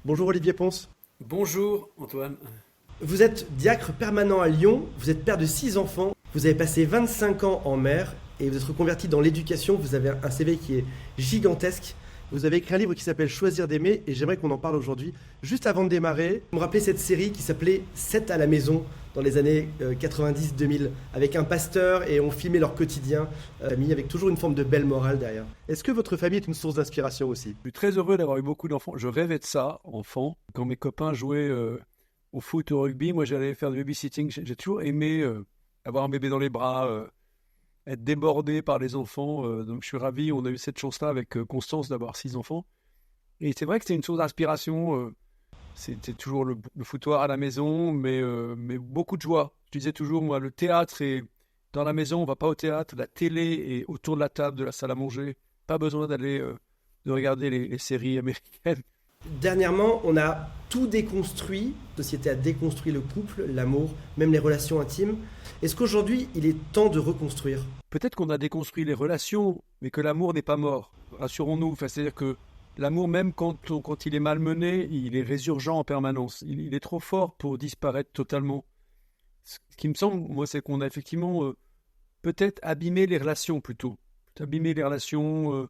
Bonjour Olivier Ponce. Bonjour Antoine. Vous êtes diacre permanent à Lyon, vous êtes père de 6 enfants, vous avez passé 25 ans en mer et vous êtes reconverti dans l'éducation, vous avez un CV qui est gigantesque. Vous avez écrit un livre qui s'appelle Choisir d'aimer et j'aimerais qu'on en parle aujourd'hui. Juste avant de démarrer, vous me rappelez cette série qui s'appelait 7 à la maison dans les années 90-2000 avec un pasteur et on filmait leur quotidien, famille avec toujours une forme de belle morale derrière. Est-ce que votre famille est une source d'inspiration aussi? Je suis très heureux d'avoir eu beaucoup d'enfants. Je rêvais de ça, enfant. Quand mes copains jouaient au foot, au rugby, moi j'allais faire du babysitting. J'ai toujours aimé avoir un bébé dans les bras, être débordé par les enfants. Donc je suis ravi, on a eu cette chance-là avec Constance d'avoir 6 enfants. Et c'est vrai que c'était une source d'inspiration. C'était toujours le foutoir à la maison, mais beaucoup de joie. Je disais toujours, moi, le théâtre est dans la maison, on va pas au théâtre. La télé est autour de la table de la salle à manger. Pas besoin d'aller de regarder les séries américaines. Dernièrement, on a tout déconstruit. La société a déconstruit le couple, l'amour, même les relations intimes. Est-ce qu'aujourd'hui, il est temps de reconstruire? Peut-être qu'on a déconstruit les relations, mais que l'amour n'est pas mort. Rassurons-nous. Enfin, c'est-à-dire que l'amour, même quand il est malmené, il est résurgent en permanence. Il est trop fort pour disparaître totalement. Ce qui me semble, moi, c'est qu'on a effectivement peut-être abîmé les relations plutôt. Abîmé les relations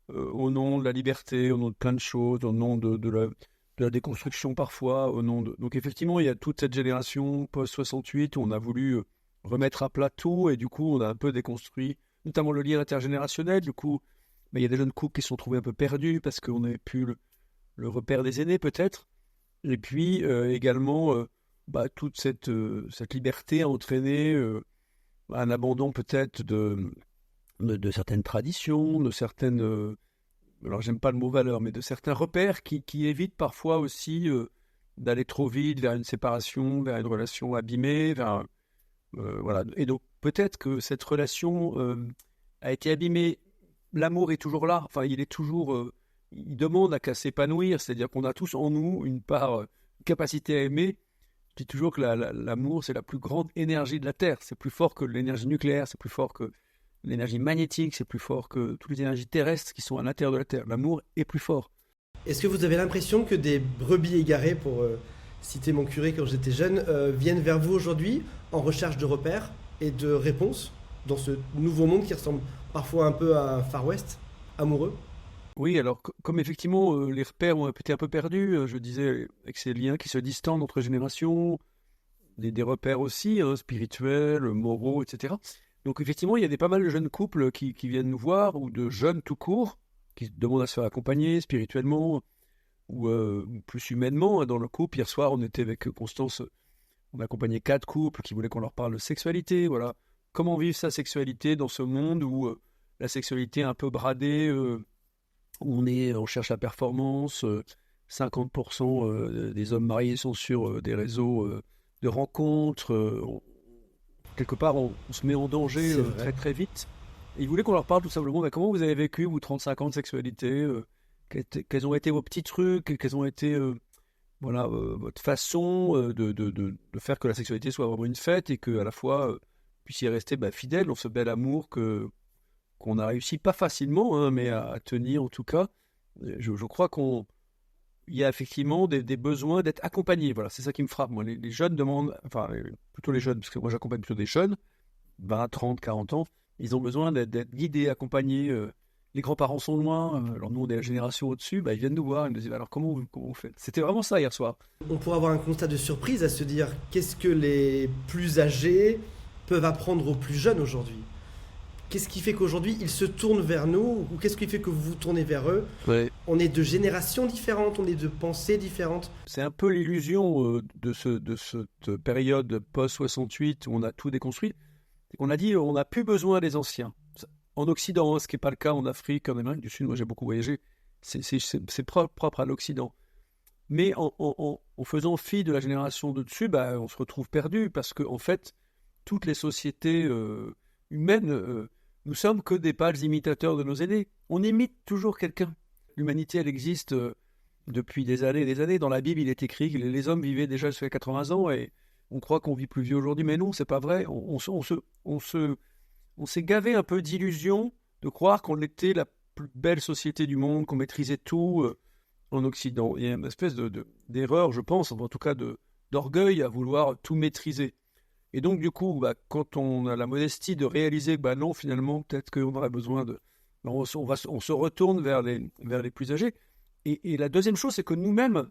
au nom de la liberté, au nom de plein de choses, au nom de la déconstruction parfois, au nom de... Donc effectivement, il y a toute cette génération post-68 où on a voulu remettre à plat tout et du coup, on a un peu déconstruit, notamment le lien intergénérationnel. Du coup, il y a des jeunes couples qui se sont trouvés un peu perdus parce qu'on n'avait plus le repère des aînés peut-être. Et puis également, toute cette liberté a entraîné un abandon peut-être de certaines traditions, de certaines, alors j'aime pas le mot valeur, mais de certains repères qui évitent parfois aussi d'aller trop vite vers une séparation, vers une relation abîmée, voilà. Et donc peut-être que cette relation a été abîmée. L'amour est toujours là, enfin il est toujours, il demande à qu'à s'épanouir, c'est-à-dire qu'on a tous en nous une part, une capacité à aimer. Je dis toujours que l'amour c'est la plus grande énergie de la Terre, c'est plus fort que l'énergie nucléaire, c'est plus fort que l'énergie magnétique, c'est plus fort que toutes les énergies terrestres qui sont à l'intérieur de la Terre. L'amour est plus fort. Est-ce que vous avez l'impression que des brebis égarées, pour citer mon curé quand j'étais jeune, viennent vers vous aujourd'hui en recherche de repères et de réponses dans ce nouveau monde qui ressemble parfois un peu à un Far West amoureux? Oui, alors comme effectivement les repères ont été un peu perdus, je disais avec ces liens qui se distendent entre générations, des repères aussi spirituels, moraux, etc. Donc effectivement, il y a pas mal de jeunes couples qui viennent nous voir, ou de jeunes tout court, qui demandent à se faire accompagner spirituellement, ou plus humainement dans le couple. Hier soir, on était avec Constance, on a accompagné 4 couples qui voulaient qu'on leur parle de sexualité, voilà. Comment vivre sa sexualité dans ce monde où la sexualité est un peu bradée, où on cherche la performance, 50% des hommes mariés sont sur des réseaux de rencontres, quelque part on se met en danger C'est vrai. très très vite. Et ils voulaient qu'on leur parle tout simplement, comment vous avez vécu, vous, 35 ans de sexualité, quels ont été vos petits trucs, quels ont été votre façon de faire que la sexualité soit vraiment une fête et qu'à la fois puissiez rester fidèle dans ce bel amour qu'on a réussi, pas facilement, hein, mais à tenir en tout cas. Je crois il y a effectivement des besoins d'être accompagnés. Voilà, c'est ça qui me frappe. Moi, les jeunes demandent, enfin, plutôt les jeunes, parce que moi j'accompagne plutôt des jeunes, 20, 30, 40 ans, ils ont besoin d'être guidés, accompagnés. Les grands-parents sont loin, alors nous on est la génération au-dessus, ils viennent nous voir, ils nous disent alors comment vous faites? C'était vraiment ça hier soir. On pourrait avoir un constat de surprise à se dire qu'est-ce que les plus âgés peuvent apprendre aux plus jeunes aujourd'hui? Qu'est-ce qui fait qu'aujourd'hui ils se tournent vers nous ou qu'est-ce qui fait que vous vous tournez vers eux? Ouais. On est de générations différentes, on est de pensées différentes. C'est un peu l'illusion de cette période post-68 où on a tout déconstruit. On a dit on n'a plus besoin des anciens. En Occident, hein, ce qui n'est pas le cas en Afrique, en Amérique du Sud, moi j'ai beaucoup voyagé, c'est propre à l'Occident. Mais en faisant fi de la génération de dessus, on se retrouve perdu parce que en fait, toutes les sociétés humaines, nous sommes que des pâles imitateurs de nos aînés. On imite toujours quelqu'un. L'humanité, elle existe depuis des années et des années. Dans la Bible, il est écrit que les hommes vivaient déjà jusqu'à 80 ans et on croit qu'on vit plus vieux aujourd'hui. Mais non, c'est pas vrai. On s'est gavé un peu d'illusions de croire qu'on était la plus belle société du monde, qu'on maîtrisait tout. en Occident. Il y a une espèce d'erreur, je pense, en tout cas d'orgueil à vouloir tout maîtriser. Et donc, du coup, quand on a la modestie de réaliser que non, finalement, peut-être qu'on aurait besoin de... on se retourne vers les plus âgés. Et la deuxième chose, c'est que nous-mêmes,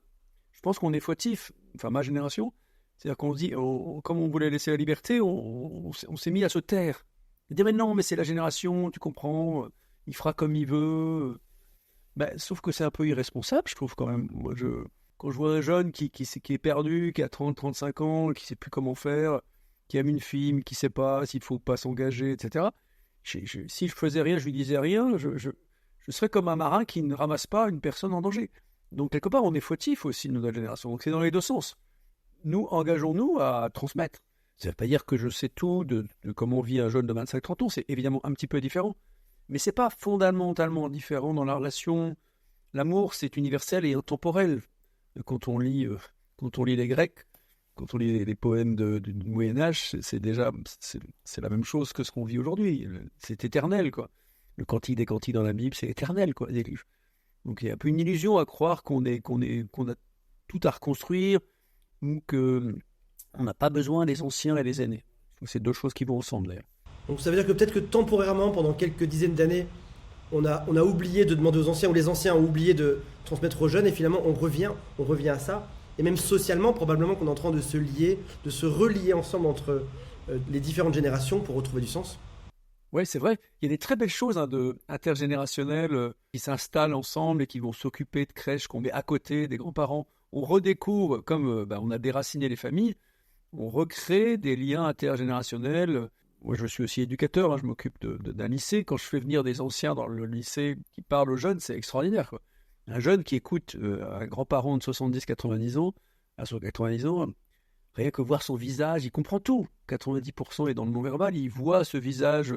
je pense qu'on est fautifs, enfin ma génération, c'est-à-dire qu'on se dit, comme on voulait laisser la liberté, on s'est mis à se taire. Et dire, mais non, mais c'est la génération, tu comprends, il fera comme il veut. Sauf que c'est un peu irresponsable, je trouve quand même. Moi, quand je vois un jeune qui est perdu, qui a 30, 35 ans, qui ne sait plus comment faire, qui aime une fille, mais qui ne sait pas s'il ne faut pas s'engager, etc. Si je faisais rien, je lui disais rien, je serais comme un marin qui ne ramasse pas une personne en danger. Donc, quelque part, on est fautif aussi, notre génération. Donc, c'est dans les deux sens. Nous, engageons-nous à transmettre. Ça ne veut pas dire que je sais tout de comment vit un jeune de 25-30 ans. C'est évidemment un petit peu différent. Mais ce n'est pas fondamentalement différent dans la relation. L'amour, c'est universel et intemporel. Quand on lit les Grecs, quand on lit les poèmes du Moyen-Âge, c'est la même chose que ce qu'on vit aujourd'hui. C'est éternel, quoi. Le Cantique des Cantiques dans la Bible, c'est éternel, quoi. Donc il y a un peu une illusion à croire qu'on a tout à reconstruire ou qu'on n'a pas besoin des anciens et des aînés. C'est deux choses qui vont ensemble, d'ailleurs. Donc ça veut dire que peut-être que temporairement, pendant quelques dizaines d'années, on a oublié de demander aux anciens, ou les anciens ont oublié de transmettre aux jeunes, et finalement on revient à ça. Et même socialement, probablement qu'on est en train de se lier, de se relier ensemble entre les différentes générations pour retrouver du sens. Oui, c'est vrai. Il y a des très belles choses intergénérationnelles qui s'installent ensemble et qui vont s'occuper de crèches qu'on met à côté des grands-parents. On redécouvre, comme on a déraciné les familles, on recrée des liens intergénérationnels. Moi, je suis aussi éducateur, je m'occupe d'un lycée. Quand je fais venir des anciens dans le lycée qui parlent aux jeunes, c'est extraordinaire, quoi. Un jeune qui écoute un grand-parent de 70-90 ans, à 90 ans, rien que voir son visage, il comprend tout. 90% est dans le non-verbal, il voit ce visage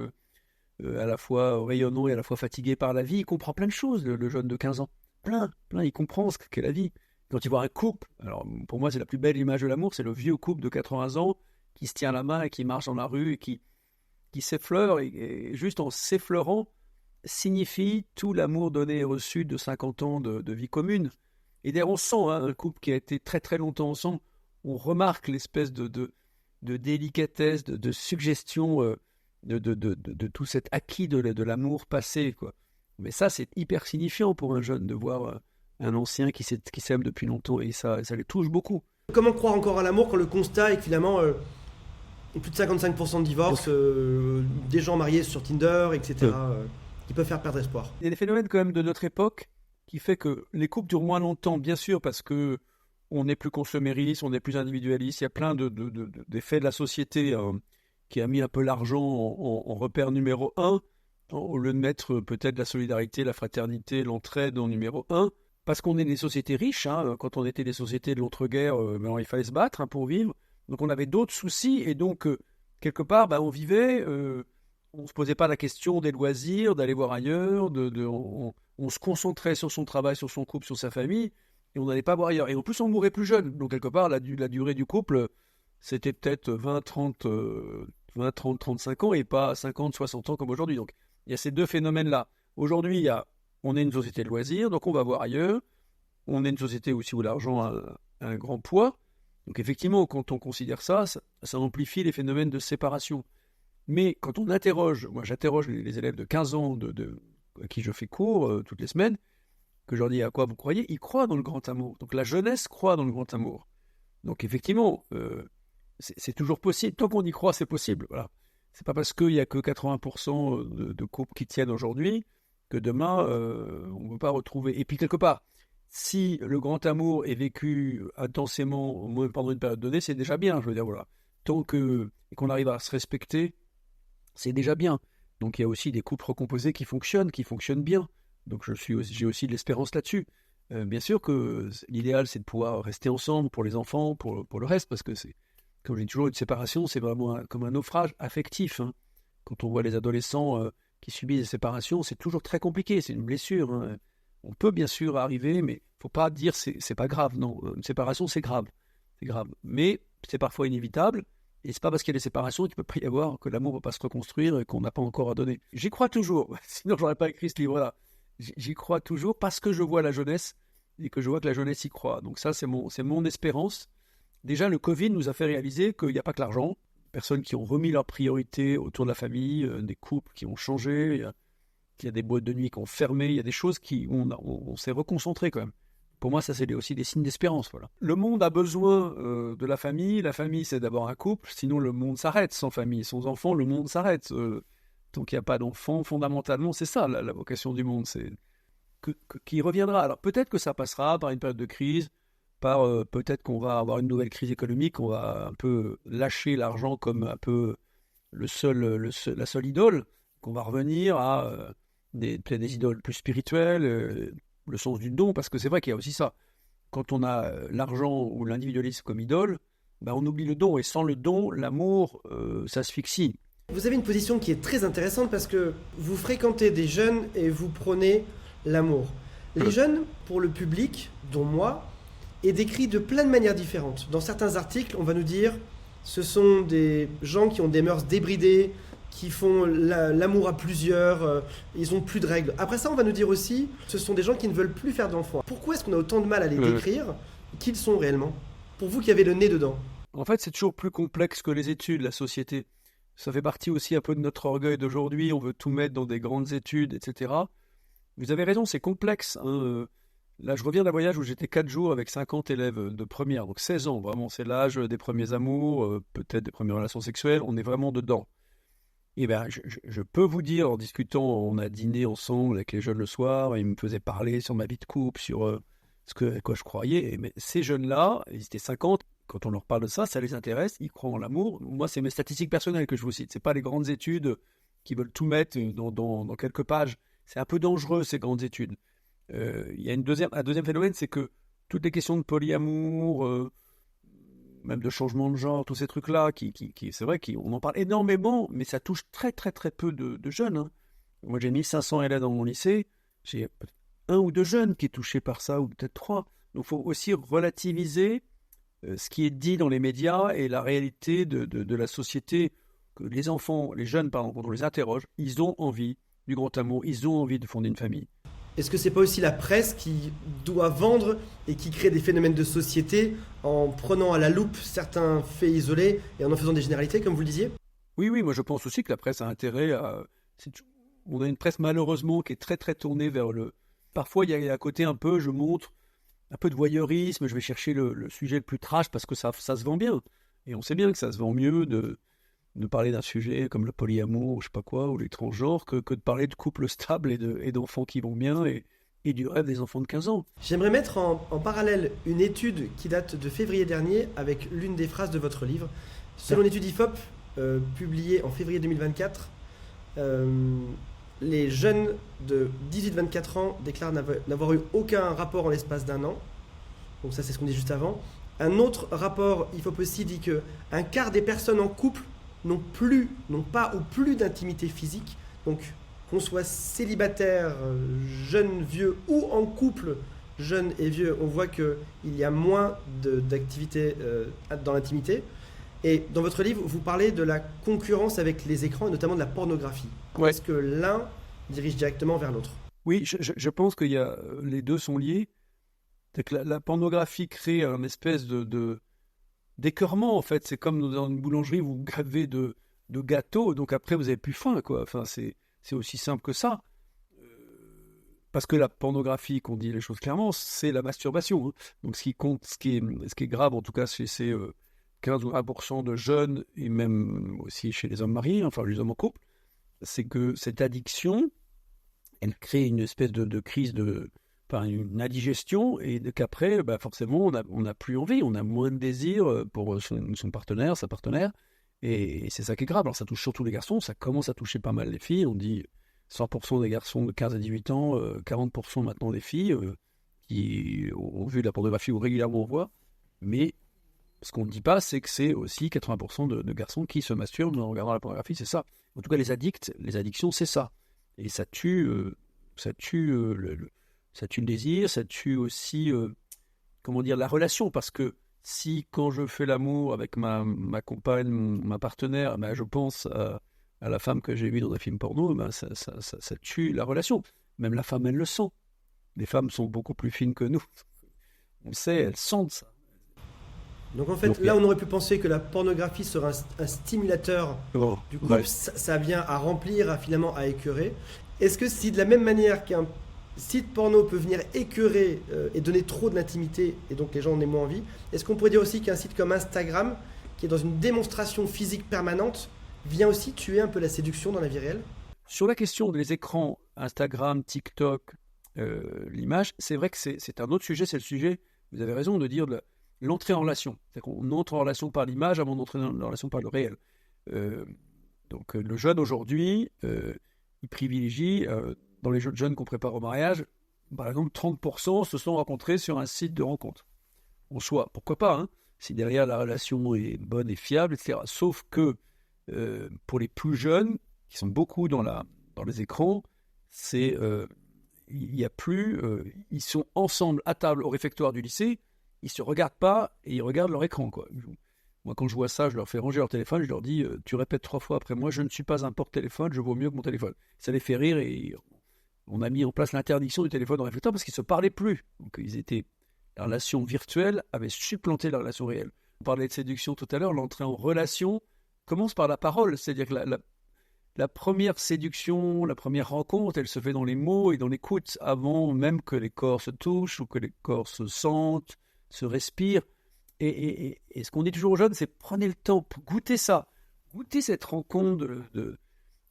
à la fois rayonnant et à la fois fatigué par la vie. Il comprend plein de choses, le jeune de 15 ans. Plein, il comprend ce qu'est la vie. Quand il voit un couple, alors pour moi c'est la plus belle image de l'amour, c'est le vieux couple de 80 ans qui se tient la main et qui marche dans la rue et qui s'effleure, et juste en s'effleurant, signifie tout l'amour donné et reçu de 50 ans de vie commune. Et d'ailleurs, on sent un couple qui a été très très longtemps ensemble, on remarque l'espèce de délicatesse, de suggestion de tout cet acquis de l'amour passé, quoi. Mais ça, c'est hyper signifiant pour un jeune de voir un ancien qui s'aime depuis longtemps, et ça les touche beaucoup. Comment croire encore à l'amour quand le constat est que finalement plus de 55% de divorces, des gens mariés sur Tinder, etc., qui peuvent faire perdre espoir. Il y a des phénomènes quand même de notre époque qui fait que les couples durent moins longtemps, bien sûr, parce que on est plus consomériste, on est plus individualiste. Il y a plein d'effets de la société qui a mis un peu l'argent en repère numéro 1, au lieu de mettre peut-être la solidarité, la fraternité, l'entraide en numéro 1. Parce qu'on est des sociétés riches, quand on était des sociétés de l'entre-guerre, il fallait se battre pour vivre. Donc on avait d'autres soucis, et donc quelque part on vivait, on ne se posait pas la question des loisirs, d'aller voir ailleurs, on se concentrait sur son travail, sur son couple, sur sa famille, et on n'allait pas voir ailleurs. Et en plus on mourait plus jeune, donc quelque part la durée du couple, c'était peut-être 20, 30, 35 ans, et pas 50, 60 ans comme aujourd'hui. Donc il y a ces deux phénomènes-là. Aujourd'hui, on est une société de loisirs, donc on va voir ailleurs. On est une société aussi où l'argent a un grand poids. Donc effectivement, quand on considère ça amplifie les phénomènes de séparation. Mais quand on interroge, moi j'interroge les élèves de 15 ans à qui je fais cours toutes les semaines, que je leur dis à quoi vous croyez, ils croient dans le grand amour. Donc la jeunesse croit dans le grand amour. Donc effectivement, c'est toujours possible. Tant qu'on y croit, c'est possible. Voilà. C'est pas parce qu'il n'y a que 80% de couples qui tiennent aujourd'hui que demain, on ne peut pas retrouver. Et puis quelque part, si le grand amour est vécu intensément, au moins pendant une période donnée, c'est déjà bien. Je veux dire, voilà. Tant qu'on arrive à se respecter, c'est déjà bien. Donc il y a aussi des couples recomposés qui fonctionnent bien. Donc j'ai aussi de l'espérance là-dessus. Bien sûr que l'idéal, c'est de pouvoir rester ensemble pour les enfants, pour le reste, parce que comme je dis toujours, une séparation, c'est vraiment comme un naufrage affectif. Quand on voit les adolescents qui subissent des séparations, c'est toujours très compliqué, c'est une blessure. On peut bien sûr arriver, mais il ne faut pas dire c'est pas grave. Non, une séparation, c'est grave. Mais c'est parfois inévitable. Et c'est pas parce qu'il y a des séparations qu'il ne peut pas y avoir que l'amour ne va pas se reconstruire et qu'on n'a pas encore à donner. J'y crois toujours, sinon je n'aurais pas écrit ce livre-là. J'y crois toujours parce que je vois la jeunesse et que je vois que la jeunesse y croit. Donc ça, c'est mon espérance. Déjà, le Covid nous a fait réaliser qu'il n'y a pas que l'argent. Personnes qui ont remis leurs priorités autour de la famille, des couples qui ont changé, il y a des boîtes de nuit qui ont fermé, il y a des choses on s'est reconcentré quand même. Pour moi, ça, c'est aussi des signes d'espérance. Voilà. Le monde a besoin de la famille. La famille, c'est d'abord un couple. Sinon, le monde s'arrête. Sans famille, sans enfants, le monde s'arrête. Donc, il n'y a pas d'enfants. Fondamentalement, c'est ça, la vocation du monde. C'est qui reviendra. Alors, peut-être que ça passera par une période de crise, peut-être qu'on va avoir une nouvelle crise économique, on va un peu lâcher l'argent comme un peu la seule idole, qu'on va revenir à peut-être des idoles plus spirituelles, le sens du don, parce que c'est vrai qu'il y a aussi ça. Quand on a l'argent ou l'individualisme comme idole, ben on oublie le don, et sans le don, l'amour s'asphyxie. Vous avez une position qui est très intéressante parce que vous fréquentez des jeunes et vous prônez l'amour. Les jeunes, pour le public, dont moi, est décrit de plein de manières différentes. Dans certains articles, on va nous dire ce sont des gens qui ont des mœurs débridées, qui font l'amour à plusieurs, ils ont plus de règles. Après ça, on va nous dire aussi ce sont des gens qui ne veulent plus faire d'enfants. Pourquoi est-ce qu'on a autant de mal à les décrire? Qui ils sont réellement? Pour vous qui avez le nez dedans. En fait, c'est toujours plus complexe que les études, la société. Ça fait partie aussi un peu de notre orgueil d'aujourd'hui. On veut tout mettre dans des grandes études, etc. Vous avez raison, c'est complexe. Là, je reviens d'un voyage où j'étais 4 jours avec 50 élèves de première, donc 16 ans. Vraiment, c'est l'âge des premiers amours, peut-être des premières relations sexuelles. On est vraiment dedans. Et bien, je peux vous dire, en discutant, on a dîné ensemble avec les jeunes le soir, et ils me faisaient parler sur ma vie de couple, sur à quoi je croyais. Mais ces jeunes-là, ils étaient 50, quand on leur parle de ça les intéresse, ils croient en l'amour. Moi, c'est mes statistiques personnelles que je vous cite. Ce n'est pas les grandes études qui veulent tout mettre dans quelques pages. C'est un peu dangereux, ces grandes études. Il y a un deuxième phénomène, c'est que toutes les questions de polyamour, même de changement de genre, tous ces trucs-là, c'est vrai qu'on en parle énormément, mais ça touche très très très peu de jeunes. Hein. Moi, j'ai 1500 élèves dans mon lycée, j'ai un ou deux jeunes qui est touché par ça, ou peut-être 3. Donc, il faut aussi relativiser ce qui est dit dans les médias et la réalité de la société. Que les enfants, les jeunes, pardon, quand on les interroge, ils ont envie du grand amour, ils ont envie de fonder une famille. Est-ce que c'est pas aussi la presse qui doit vendre et qui crée des phénomènes de société en prenant à la loupe certains faits isolés et en faisant des généralités, comme vous le disiez? Oui, moi je pense aussi que la presse a intérêt à... On a une presse malheureusement qui est très très tournée vers le... Parfois il y a à côté un peu, je montre un peu de voyeurisme, je vais chercher le sujet le plus trash parce que ça se vend bien. Et on sait bien que ça se vend mieux de parler d'un sujet comme le polyamour ou je sais pas quoi, ou les transgenres, que de parler de couples stables et d'enfants qui vont bien et du rêve des enfants de 15 ans. J'aimerais mettre en parallèle une étude qui date de février dernier avec l'une des phrases de votre livre. Selon l'étude IFOP, publiée en février 2024, les jeunes de 18-24 ans déclarent n'avoir eu aucun rapport en l'espace d'un an. Donc ça, c'est ce qu'on dit juste avant. Un autre rapport IFOP aussi dit qu'un quart des personnes en couple n'ont pas ou plus d'intimité physique. Donc, qu'on soit célibataire, jeune, vieux ou en couple, jeune et vieux, on voit qu'il y a moins d'activité dans l'intimité. Et dans votre livre, vous parlez de la concurrence avec les écrans et notamment de la pornographie. Ouais. Est-ce que l'un dirige directement vers l'autre? Oui, je pense que les deux sont liés. C'est que la pornographie crée un espèce d'écœurement, en fait. C'est comme dans une boulangerie, vous gavez de gâteaux, donc après vous n'avez plus faim, quoi. Enfin, c'est aussi simple que ça. Parce que la pornographie, qu'on dit les choses clairement, c'est la masturbation. Hein. Donc ce qui compte, ce qui est grave, en tout cas, chez ces 15 ou 20% de jeunes, et même aussi chez les hommes mariés, enfin les hommes en couple, c'est que cette addiction, elle crée une espèce de crise une indigestion, et qu'après, forcément, on n'a plus envie, on a moins de désir pour son partenaire, sa partenaire, et c'est ça qui est grave. Alors ça touche surtout les garçons, ça commence à toucher pas mal les filles, on dit 100% des garçons de 15 à 18 ans, 40% maintenant des filles qui ont vu de la pornographie ou régulièrement on voit, mais ce qu'on ne dit pas, c'est que c'est aussi 80% de garçons qui se masturbent en regardant la pornographie, c'est ça. En tout cas, les addictions, c'est ça. Et ça tue le désir, ça tue aussi, la relation, parce que si quand je fais l'amour avec ma compagne, ma partenaire, je pense à la femme que j'ai vue dans un film porno, ça tue la relation. Même la femme, elle le sent. Les femmes sont beaucoup plus fines que nous. On le sait, elles sentent ça. Donc en fait, là, on aurait pu penser que la pornographie serait un stimulateur Oh, du couple. ouais. Ça vient à remplir, finalement à écœurer. Est-ce que si de la même manière qu'un site porno peut venir écœurer et donner trop d'intimité, et donc les gens en aient moins envie, est-ce qu'on pourrait dire aussi qu'un site comme Instagram, qui est dans une démonstration physique permanente, vient aussi tuer un peu la séduction dans la vie réelle? Sur la question des écrans, Instagram, TikTok, l'image, c'est vrai que c'est un autre sujet, c'est le sujet, vous avez raison de dire, de l'entrée en relation. C'est-à-dire qu'on entre en relation par l'image avant d'entrer en relation par le réel. Donc le jeune aujourd'hui, il privilégie, dans les jeunes qu'on prépare au mariage, par exemple 30% se sont rencontrés sur un site de rencontre. En soi, pourquoi pas, hein, si derrière la relation est bonne et fiable, etc. Sauf que pour les plus jeunes, qui sont beaucoup dans les écrans, il y a plus, ils sont ensemble à table au réfectoire du lycée, ils se regardent pas et ils regardent leur écran, quoi. Moi, quand je vois ça, je leur fais ranger leur téléphone, je leur dis, tu répètes 3 fois après moi, je ne suis pas un porte-téléphone, je vaux mieux que mon téléphone. Ça les fait rire et on a mis en place l'interdiction du téléphone au réfectoire parce qu'ils se parlaient plus. Donc la relation virtuelle avait supplanté la relation réelle. On parlait de séduction tout à l'heure, l'entrée en relation commence par la parole, c'est-à-dire que la première séduction, la première rencontre, elle se fait dans les mots et dans l'écoute, avant même que les corps se touchent ou que les corps se sentent, se respirent. Et ce qu'on dit toujours aux jeunes, c'est prenez le temps pour goûter ça, goûter cette rencontre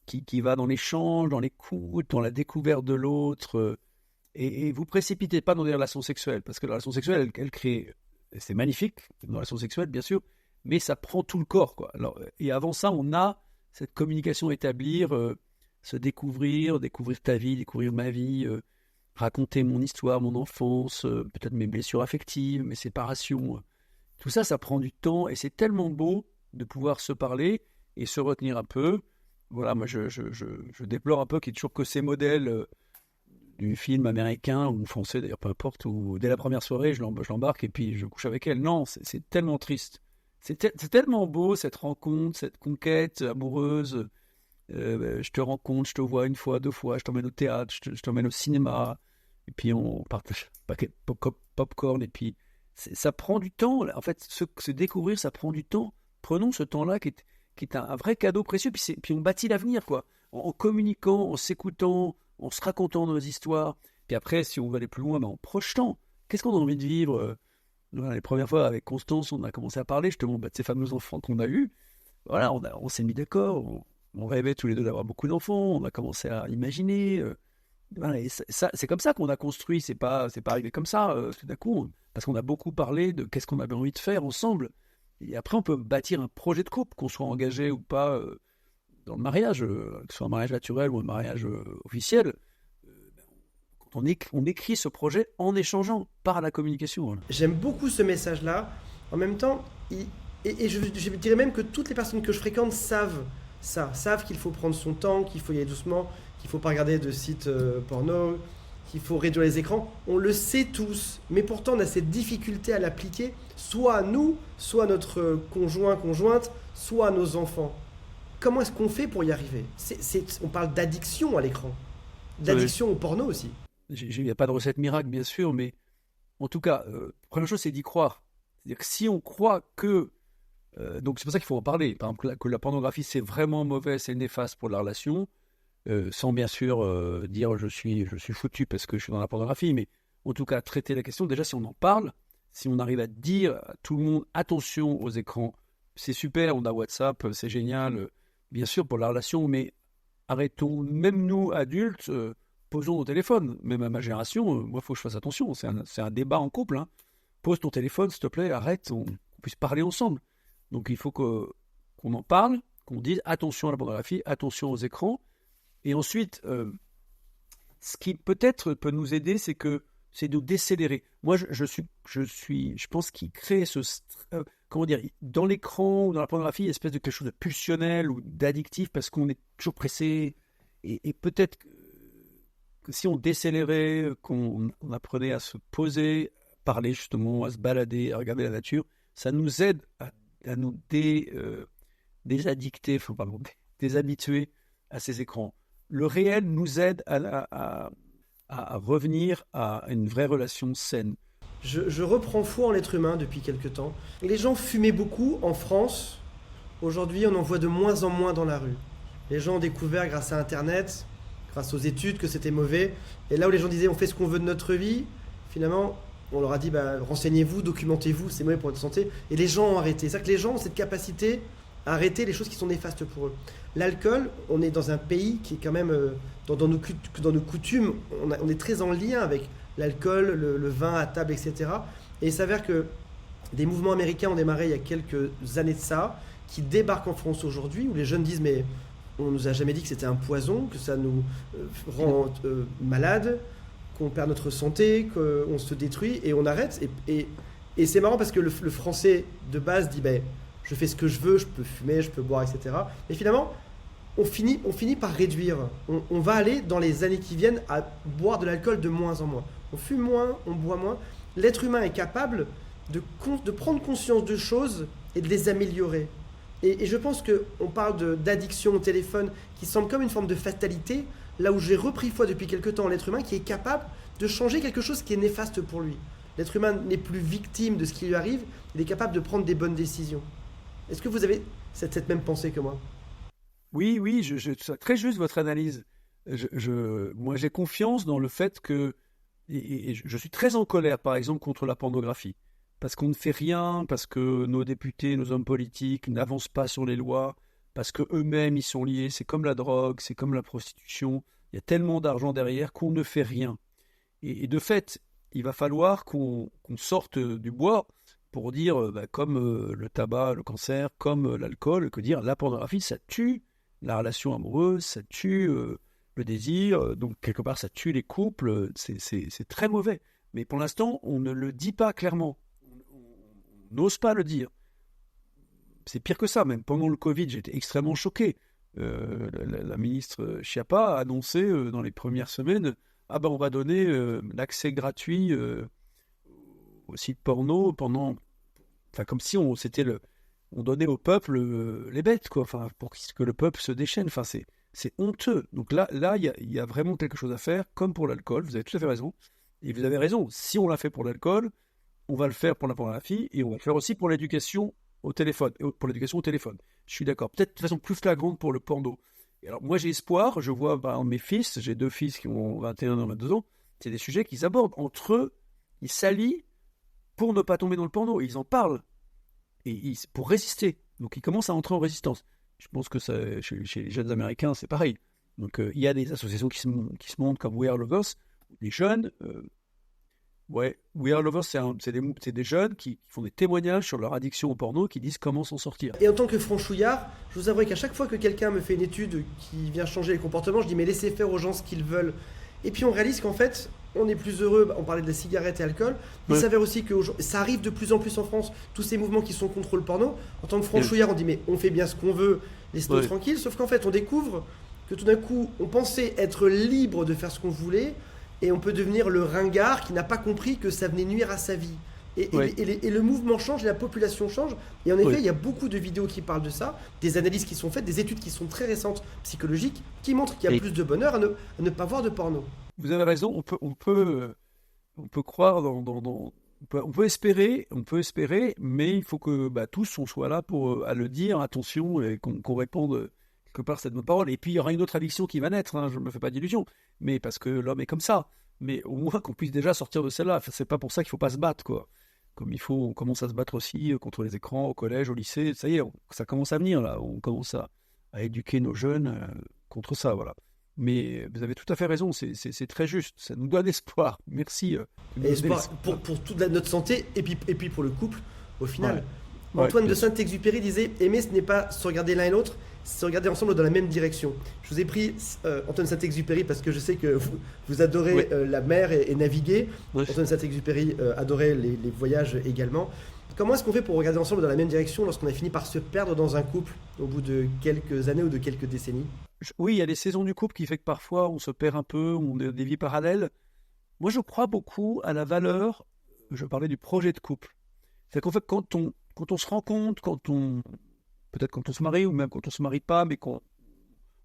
qui va dans l'échange, dans l'écoute, dans la découverte de l'autre. Et vous précipitez pas dans des relations sexuelles, parce que la relation sexuelle, elle crée, c'est magnifique, une relation sexuelle, bien sûr, mais ça prend tout le corps, quoi. Alors, et avant ça, on a cette communication à établir, se découvrir ta vie, découvrir ma vie, raconter mon histoire, mon enfance, peut-être mes blessures affectives, mes séparations. Tout ça, ça prend du temps, et c'est tellement beau de pouvoir se parler et se retenir un peu. Voilà, moi, je déplore un peu qu'il y ait toujours que ces modèles du film américain ou français, d'ailleurs, peu importe, où dès la première soirée, je l'embarque et puis je couche avec elle. Non, c'est tellement triste. C'est tellement beau, cette rencontre, cette conquête amoureuse. Je te rencontre, je te vois une fois, 2 fois, je t'emmène au théâtre, je t'emmène au cinéma, et puis on partage un paquet de popcorn, et puis ça prend du temps. En fait, se découvrir, ça prend du temps. Prenons ce temps-là qui est un vrai cadeau précieux, puis on bâtit l'avenir, quoi. En communiquant, en s'écoutant, en se racontant nos histoires. Puis après, si on veut aller plus loin, en projetant. Qu'est-ce qu'on a envie de vivre? Voilà, les premières fois avec Constance, on a commencé à parler justement de ces fameux enfants qu'on a eus. Voilà, on s'est mis d'accord, on rêvait tous les deux d'avoir beaucoup d'enfants, on a commencé à imaginer. Voilà, et ça, c'est comme ça qu'on a construit, c'est pas arrivé comme ça tout d'un coup, parce qu'on a beaucoup parlé de qu'est-ce qu'on avait envie de faire ensemble. Et après, on peut bâtir un projet de couple, qu'on soit engagé ou pas dans le mariage, que ce soit un mariage naturel ou un mariage officiel. On écrit ce projet en échangeant par la communication. Voilà. J'aime beaucoup ce message-là. En même temps, je dirais même que toutes les personnes que je fréquente savent ça, savent qu'il faut prendre son temps, qu'il faut y aller doucement, qu'il ne faut pas regarder de sites porno, qu'il faut réduire les écrans. On le sait tous, mais pourtant on a cette difficulté à l'appliquer, soit à nous, soit à notre conjointe, soit à nos enfants. Comment est-ce qu'on fait pour y arriver? On parle d'addiction à l'écran, d'addiction au porno aussi. Il n'y a pas de recette miracle, bien sûr, mais en tout cas, première chose, c'est d'y croire. C'est-à-dire que si on croit que... donc c'est pour ça qu'il faut en parler. Par exemple, que la pornographie, c'est vraiment mauvais, c'est néfaste pour la relation, sans bien sûr dire je suis foutu parce que je suis dans la pornographie, mais en tout cas, traiter la question, déjà si on en parle, si on arrive à dire à tout le monde, attention aux écrans, c'est super, on a WhatsApp, c'est génial, bien sûr pour la relation, mais arrêtons, même nous, adultes... posons nos téléphones, même à ma génération, moi il faut que je fasse attention, c'est un débat en couple, hein. Pose ton téléphone s'il te plaît, arrête, on puisse parler ensemble. Donc il faut qu'on en parle, qu'on dise attention à la pornographie, attention aux écrans, et ensuite, ce qui peut-être peut nous aider, c'est de décélérer. Moi je pense qu'il crée comment dire, dans l'écran ou dans la pornographie, une espèce de quelque chose de pulsionnel ou d'addictif, parce qu'on est toujours pressé, et peut-être que si on décélérait, qu'on apprenait à se poser, parler justement, à se balader, à regarder la nature, ça nous aide à nous désaddicter, déshabituer à ces écrans. Le réel nous aide à à revenir à une vraie relation saine. Je reprends foi en l'être humain depuis quelque temps. Les gens fumaient beaucoup en France. Aujourd'hui, on en voit de moins en moins dans la rue. Les gens ont découvert grâce à Internet, grâce aux études, que c'était mauvais. Et là où les gens disaient on fait ce qu'on veut de notre vie, finalement, on leur a dit renseignez-vous, documentez-vous, c'est mauvais pour votre santé. Et les gens ont arrêté. C'est-à-dire que les gens ont cette capacité à arrêter les choses qui sont néfastes pour eux. L'alcool, on est dans un pays qui est quand même, dans nos coutumes, on est très en lien avec l'alcool, le vin à table, etc. Et il s'avère que des mouvements américains ont démarré il y a quelques années de ça, qui débarquent en France aujourd'hui, où les jeunes disent mais on nous a jamais dit que c'était un poison, que ça nous rend malades, qu'on perd notre santé, qu'on se détruit, et on arrête. Et c'est marrant parce que le français de base dit je fais ce que je veux, je peux fumer, je peux boire, etc. Mais finalement, on finit par réduire. On va aller dans les années qui viennent à boire de l'alcool de moins en moins. On fume moins, on boit moins. L'être humain est capable de prendre conscience de choses et de les améliorer. Et je pense qu'on parle d'addiction au téléphone qui semble comme une forme de fatalité, là où j'ai repris foi depuis quelque temps en l'être humain qui est capable de changer quelque chose qui est néfaste pour lui. L'être humain n'est plus victime de ce qui lui arrive, il est capable de prendre des bonnes décisions. Est-ce que vous avez cette même pensée que moi ? Oui, oui, c'est très juste votre analyse. Moi, j'ai confiance dans le fait que, et je suis très en colère, par exemple, contre la pornographie. Parce qu'on ne fait rien, parce que nos députés, nos hommes politiques n'avancent pas sur les lois, parce qu'eux-mêmes, ils sont liés. C'est comme la drogue, c'est comme la prostitution. Il y a tellement d'argent derrière qu'on ne fait rien. Et de fait, il va falloir qu'on sorte du bois pour dire, comme le tabac, le cancer, comme l'alcool, que dire la pornographie, ça tue la relation amoureuse, ça tue le désir, donc quelque part ça tue les couples, c'est très mauvais. Mais pour l'instant, on ne le dit pas clairement, on n'ose pas le dire. C'est pire que ça, même pendant le Covid, j'étais extrêmement choqué. La ministre Schiappa a annoncé dans les premières semaines, on va donner l'accès gratuit au site porno pendant... Enfin, comme si on donnait au peuple les bêtes, quoi. Enfin, pour que le peuple se déchaîne. Enfin, c'est honteux. Donc là, il y a vraiment quelque chose à faire, comme pour l'alcool. Vous avez tout à fait raison. Et vous avez raison. Si on l'a fait pour l'alcool, on va le faire pour la pornographie et on va le faire aussi pour l'éducation au téléphone. Pour l'éducation au téléphone. Je suis d'accord. Peut-être de façon plus flagrante pour le porno. Et alors, moi, j'ai espoir. Je vois mes fils. J'ai 2 fils qui ont 21 ans, 22 ans. C'est des sujets qu'ils abordent entre eux. Ils s'allient pour ne pas tomber dans le porno. Ils en parlent. Et pour résister. Donc, ils commencent à entrer en résistance. Je pense que chez les jeunes Américains, c'est pareil. Donc, il y a des associations qui se montrent comme We Are Lovers. Les jeunes, We Are Lovers, c'est des jeunes qui font des témoignages sur leur addiction au porno, qui disent comment s'en sortir. Et en tant que franchouillard, je vous avouerai qu'à chaque fois que quelqu'un me fait une étude qui vient changer les comportements, je dis mais laissez faire aux gens ce qu'ils veulent. Et puis on réalise qu'en fait, on est plus heureux, on parlait de la cigarette et l'alcool, mais il s'avère aussi que ça arrive de plus en plus en France, tous ces mouvements qui sont contre le porno. En tant que franchouillard, on dit mais on fait bien ce qu'on veut, laissez-nous tranquilles, sauf qu'en fait on découvre que tout d'un coup, on pensait être libre de faire ce qu'on voulait, et on peut devenir le ringard qui n'a pas compris que ça venait nuire à sa vie. Et le mouvement change, et la population change. Et en effet, il y a beaucoup de vidéos qui parlent de ça, des analyses qui sont faites, des études qui sont très récentes, psychologiques, qui montrent qu'il y a plus de bonheur à ne pas voir de porno. Vous avez raison, on peut croire on peut espérer, mais il faut que tous on soit là à le dire, attention, et qu'on réponde quelque part cette bonne parole. Et puis il y aura une autre addiction qui va naître, je ne me fais pas d'illusions, mais parce que l'homme est comme ça. Mais au moins qu'on puisse déjà sortir de celle-là. Enfin, c'est pas pour ça qu'il ne faut pas se battre, quoi. Comme on commence à se battre aussi contre les écrans, au collège, au lycée. Ça y est, ça commence à venir, là. On commence à éduquer nos jeunes contre ça, voilà. Mais vous avez tout à fait raison, c'est très juste. Ça nous donne espoir. Merci. Et espoir pour toute notre santé et puis pour le couple, au final. Antoine de Saint-Exupéry disait « Aimer, ce n'est pas se regarder l'un et l'autre, c'est se regarder ensemble dans la même direction ». Je vous ai pris Antoine de Saint-Exupéry parce que je sais que vous adorez la mer et naviguer. Antoine de Saint-Exupéry adorait les voyages également. Comment est-ce qu'on fait pour regarder ensemble dans la même direction lorsqu'on a fini par se perdre dans un couple au bout de quelques années ou de quelques décennies ? Oui, il y a des saisons du couple qui fait que parfois on se perd un peu, on a des vies parallèles. Moi, je crois beaucoup à la valeur, je parlais du projet de couple. C'est qu'en fait, quand on se rencontre, peut-être quand on se marie ou même quand on se marie pas, mais qu'on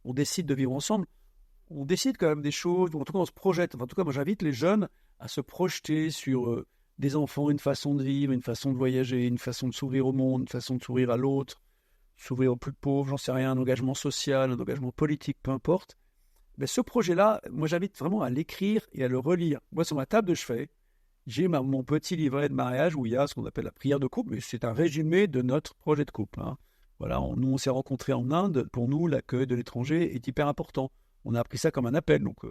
décide de vivre ensemble, on décide quand même des choses, ou en tout cas on se projette. Enfin, en tout cas, moi j'invite les jeunes à se projeter sur des enfants, une façon de vivre, une façon de voyager, une façon de s'ouvrir au monde, une façon de s'ouvrir à l'autre, s'ouvrir aux plus pauvres, j'en sais rien, un engagement social, un engagement politique, peu importe. Mais ce projet-là, moi j'invite vraiment à l'écrire et à le relire. Moi sur ma table de chevet, j'ai mon petit livret de mariage où il y a ce qu'on appelle la prière de couple, mais c'est un résumé de notre projet de couple. Hein. Voilà, nous on s'est rencontrés en Inde. Pour nous, l'accueil de l'étranger est hyper important. On a appris ça comme un appel. Donc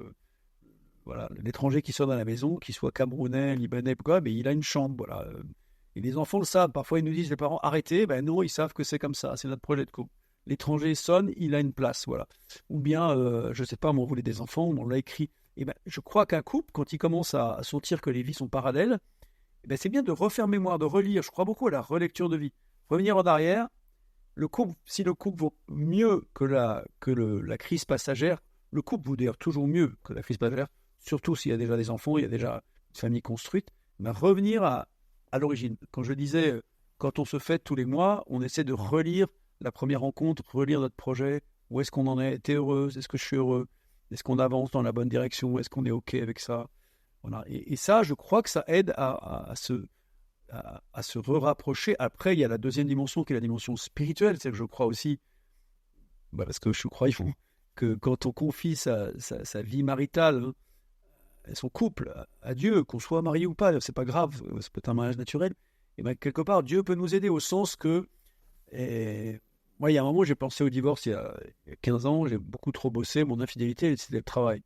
voilà, l'étranger qui soit dans la maison, qu'il soit camerounais, libanais, quoi, mais il a une chambre. Voilà. Et les enfants le savent. Parfois ils nous disent, les parents, arrêtez. Ben non, ils savent que c'est comme ça. C'est notre projet de couple. L'étranger sonne, il a une place. Voilà. Ou bien, je ne sais pas, on voulait des enfants, on l'a écrit. Et ben, je crois qu'un couple, quand il commence à sentir que les vies sont parallèles, ben, c'est bien de refaire mémoire, de relire. Je crois beaucoup à la relecture de vie. Revenir en arrière. Le couple, si le couple vaut mieux que la crise passagère, le couple vaut d'ailleurs toujours mieux que la crise passagère, surtout s'il y a déjà des enfants, il y a déjà une famille construite, ben revenir à l'origine. Quand je disais, quand on se fête tous les mois, on essaie de relire la première rencontre, relire notre projet, où est-ce qu'on en est, t'es heureuse, est-ce que je suis heureux, est-ce qu'on avance dans la bonne direction, est-ce qu'on est OK avec ça, voilà. Et ça, je crois que ça aide à se rapprocher. Après, il y a la deuxième dimension qui est la dimension spirituelle. C'est que je crois aussi, parce que je crois que quand on confie sa vie maritale, son couple à Dieu, qu'on soit marié ou pas, c'est pas grave, ça peut être un mariage naturel, et bien quelque part, Dieu peut nous aider au sens que, moi, il y a un moment, j'ai pensé au divorce il y a 15 ans, j'ai beaucoup trop bossé, mon infidélité, c'était le travail.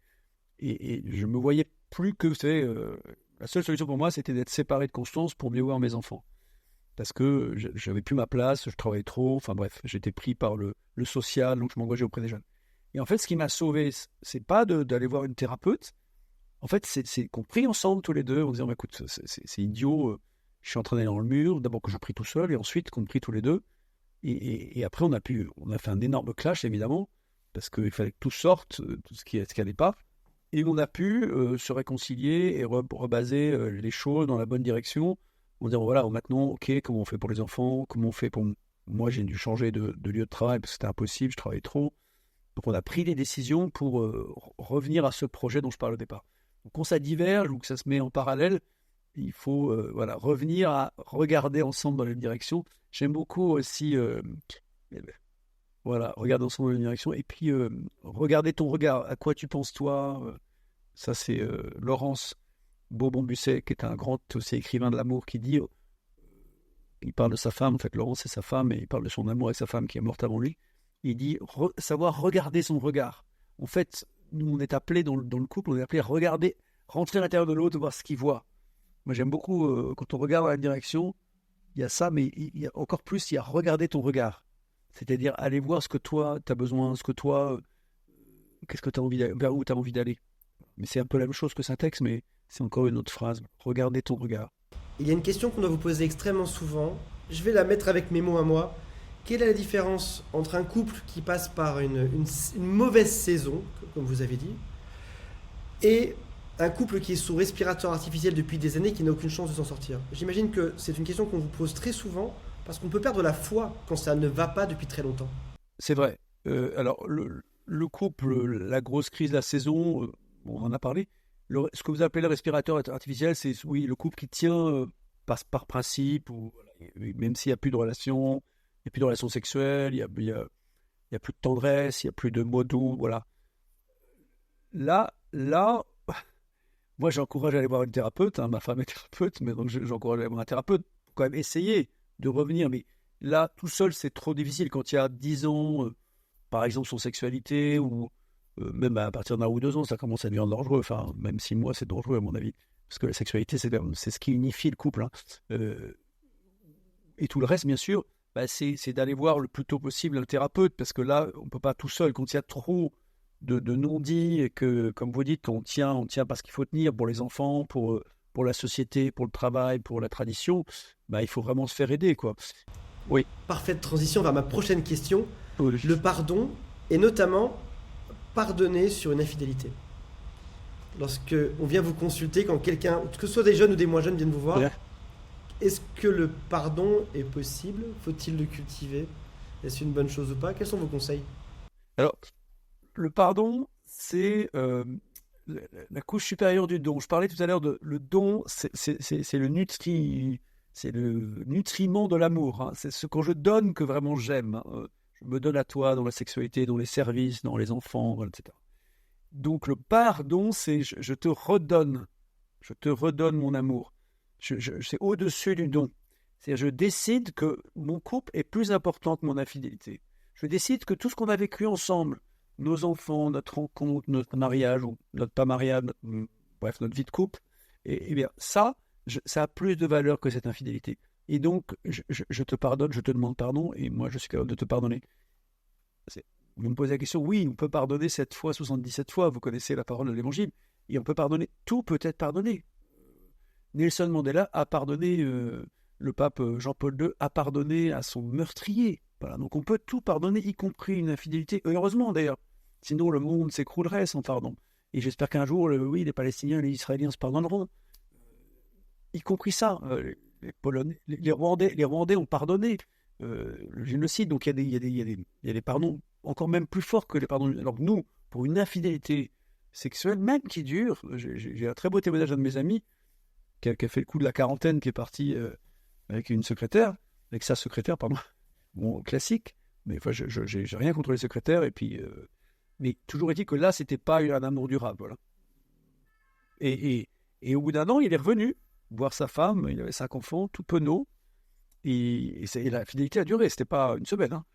Et je me voyais plus que la seule solution pour moi, c'était d'être séparé de Constance pour mieux voir mes enfants. Parce que j'avais plus ma place, je travaillais trop, enfin bref, j'étais pris par le social, donc je m'engageais auprès des jeunes. Et en fait, ce qui m'a sauvé, c'est pas d'aller voir une thérapeute. En fait, c'est qu'on prie ensemble tous les deux, en disant, écoute, c'est idiot, je suis en train d'aller dans le mur, d'abord que je prie tout seul, et ensuite qu'on prie tous les deux. Et après, on a fait un énorme clash, évidemment, parce qu'il fallait que tout sorte, tout ce qui n'allait pas. Et on a pu se réconcilier et rebaser les choses dans la bonne direction. On dit, voilà, maintenant, OK, comment on fait pour les enfants? Comment on fait pour... Moi, j'ai dû changer de lieu de travail parce que c'était impossible, je travaillais trop. Donc, on a pris les décisions pour revenir à ce projet dont je parlais au départ. Donc, quand ça diverge ou que ça se met en parallèle, il faut revenir à regarder ensemble dans la même direction. J'aime beaucoup aussi... regarder ensemble dans la même direction. Et puis, regarder ton regard. À quoi tu penses, toi? Ça, c'est Laurence Bourbon-Busset, qui est un grand aussi écrivain de l'amour, qui dit, il parle de sa femme, en fait, Laurence c'est sa femme, et il parle de son amour avec sa femme qui est morte avant lui. Il dit savoir regarder son regard. En fait, nous, on est appelés dans le couple, on est appelés à regarder, rentrer à l'intérieur de l'autre, voir ce qu'il voit. Moi, j'aime beaucoup, quand on regarde dans la direction, il y a ça, mais il y a encore plus, il y a regarder ton regard. C'est-à-dire aller voir ce que toi, tu as besoin, ce que toi, qu'est-ce que tu as envie d'aller, vers où tu as envie d'aller. Mais c'est un peu la même chose que Syntex, mais c'est encore une autre phrase. Regardez ton regard. Il y a une question qu'on doit vous poser extrêmement souvent. Je vais la mettre avec mes mots à moi. Quelle est la différence entre un couple qui passe par une mauvaise saison, comme vous avez dit, et un couple qui est sous respirateur artificiel depuis des années et qui n'a aucune chance de s'en sortir? J'imagine que c'est une question qu'on vous pose très souvent parce qu'on peut perdre la foi quand ça ne va pas depuis très longtemps. C'est vrai. Alors, le couple, la grosse crise de la saison, on en a parlé. Ce que vous appelez le respirateur artificiel, c'est oui, le couple qui tient par principe, ou, même s'il n'y a plus de relation, il n'y a plus de relation sexuelle, il n'y a plus de tendresse, il n'y a plus de mots doux, voilà. Là, moi j'encourage à aller voir une thérapeute, hein, ma femme est thérapeute, mais donc j'encourage à aller voir un thérapeute pour quand même essayer de revenir. Mais là, tout seul, c'est trop difficile. Quand il y a 10 ans, par exemple, sur sexualité, ou même à partir d'un ou 2 ans, ça commence à devenir dangereux. Enfin, même 6 mois, c'est dangereux à mon avis. Parce que la sexualité, c'est ce qui unifie le couple. Hein. Et tout le reste, bien sûr, c'est d'aller voir le plus tôt possible un thérapeute. Parce que là, on ne peut pas tout seul. Quand il y a trop de non-dits, et que, comme vous dites, on tient parce qu'il faut tenir pour les enfants, pour la société, pour le travail, pour la tradition, il faut vraiment se faire aider, quoi. Oui. Parfaite transition vers ma prochaine question. Oui. Le pardon, et notamment pardonner sur une infidélité. Lorsque on vient vous consulter, quand quelqu'un, que ce soit des jeunes ou des moins jeunes, viennent vous voir, est-ce que le pardon est possible? Faut-il le cultiver? Est-ce une bonne chose ou pas? Quels sont vos conseils? Alors, le pardon, c'est la couche supérieure du don. Je parlais tout à l'heure de le don, c'est le nutriment de l'amour, hein. C'est ce que je donne que vraiment j'aime, hein. Je me donne à toi dans la sexualité, dans les services, dans les enfants, voilà, etc. Donc le pardon, c'est je te redonne mon amour. C'est au-dessus du don. C'est-à-dire je décide que mon couple est plus important que mon infidélité. Je décide que tout ce qu'on a vécu ensemble, nos enfants, notre rencontre, notre mariage, ou notre pas mariage, bref, notre vie de couple, et bien ça a plus de valeur que cette infidélité. Et donc, je te pardonne, je te demande pardon, et moi je suis capable de te pardonner. Vous me posez la question, oui, on peut pardonner 7 fois, 77 fois, vous connaissez la parole de l'Évangile, et on peut pardonner, tout peut être pardonné. Nelson Mandela a pardonné, le pape Jean-Paul II a pardonné à son meurtrier. Voilà, donc on peut tout pardonner, y compris une infidélité, heureusement d'ailleurs, sinon le monde s'écroulerait sans pardon. Et j'espère qu'un jour, les Palestiniens et les Israéliens se pardonneront, y compris ça. Les Polonais, les Rwandais ont pardonné le génocide, donc il y a des pardons encore même plus forts que les pardons. Alors que nous, pour une infidélité sexuelle, même qui dure, j'ai un très beau témoignage d'un de mes amis qui a fait le coup de la quarantaine, qui est parti avec sa secrétaire, pardon, bon, classique, mais enfin, j'ai rien contre les secrétaires, et puis, mais toujours est-il que là, c'était pas un amour durable, voilà. Et au bout d'un an, il est revenu voir sa femme, il avait 5 enfants, tout penaud, et la fidélité a duré, c'était pas une semaine, hein.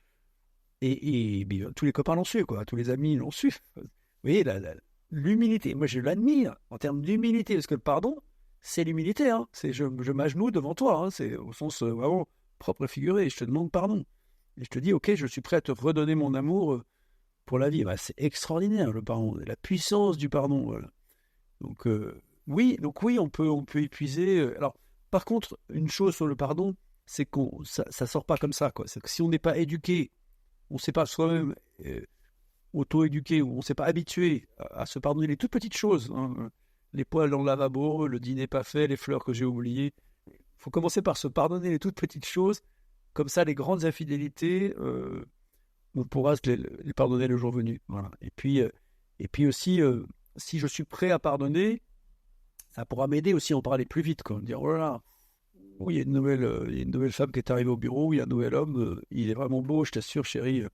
Et tous les copains l'ont su, quoi, tous les amis l'ont su. Vous voyez, l'humilité, moi je l'admire en termes d'humilité, parce que le pardon, c'est l'humilité, hein. C'est je m'agenouille devant toi, hein. C'est au sens vraiment propre et figuré, je te demande pardon. Et je te dis, ok, je suis prêt à te redonner mon amour pour la vie. Bah, c'est extraordinaire, le pardon, la puissance du pardon, voilà. Donc, oui, on peut épuiser. Alors, par contre, une chose sur le pardon, c'est ça sort pas comme ça, quoi. C'est que si on n'est pas éduqué, on ne sait pas soi-même auto-éduqué, ou on ne s'est pas habitué à se pardonner les toutes petites choses, hein, les poils dans le lavabo, le dîner pas fait, les fleurs que j'ai oubliées. Il faut commencer par se pardonner les toutes petites choses. Comme ça, les grandes infidélités, on pourra les pardonner le jour venu. Voilà. Et puis aussi, si je suis prêt à pardonner, ça pourra m'aider aussi à en parler plus vite, quoi. Dire, oh là là, oui, il y a une nouvelle femme qui est arrivée au bureau, il y a un nouvel homme, il est vraiment beau, je t'assure, chérie.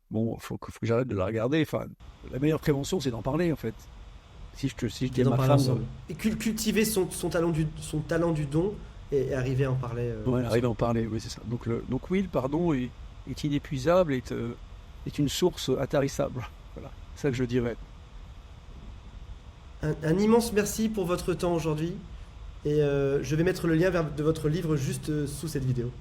Bon, faut que j'arrête de la regarder. Enfin, la meilleure prévention, c'est d'en parler, en fait. Si je dis à ma femme... Et cultiver son talent du don et arriver à en parler. Ouais, arriver à en parler, oui, c'est ça. Donc oui, le pardon est inépuisable, est une source intarissable. Voilà, c'est ça que je dirais. Un immense merci pour votre temps aujourd'hui. Et je vais mettre le lien de votre livre juste sous cette vidéo.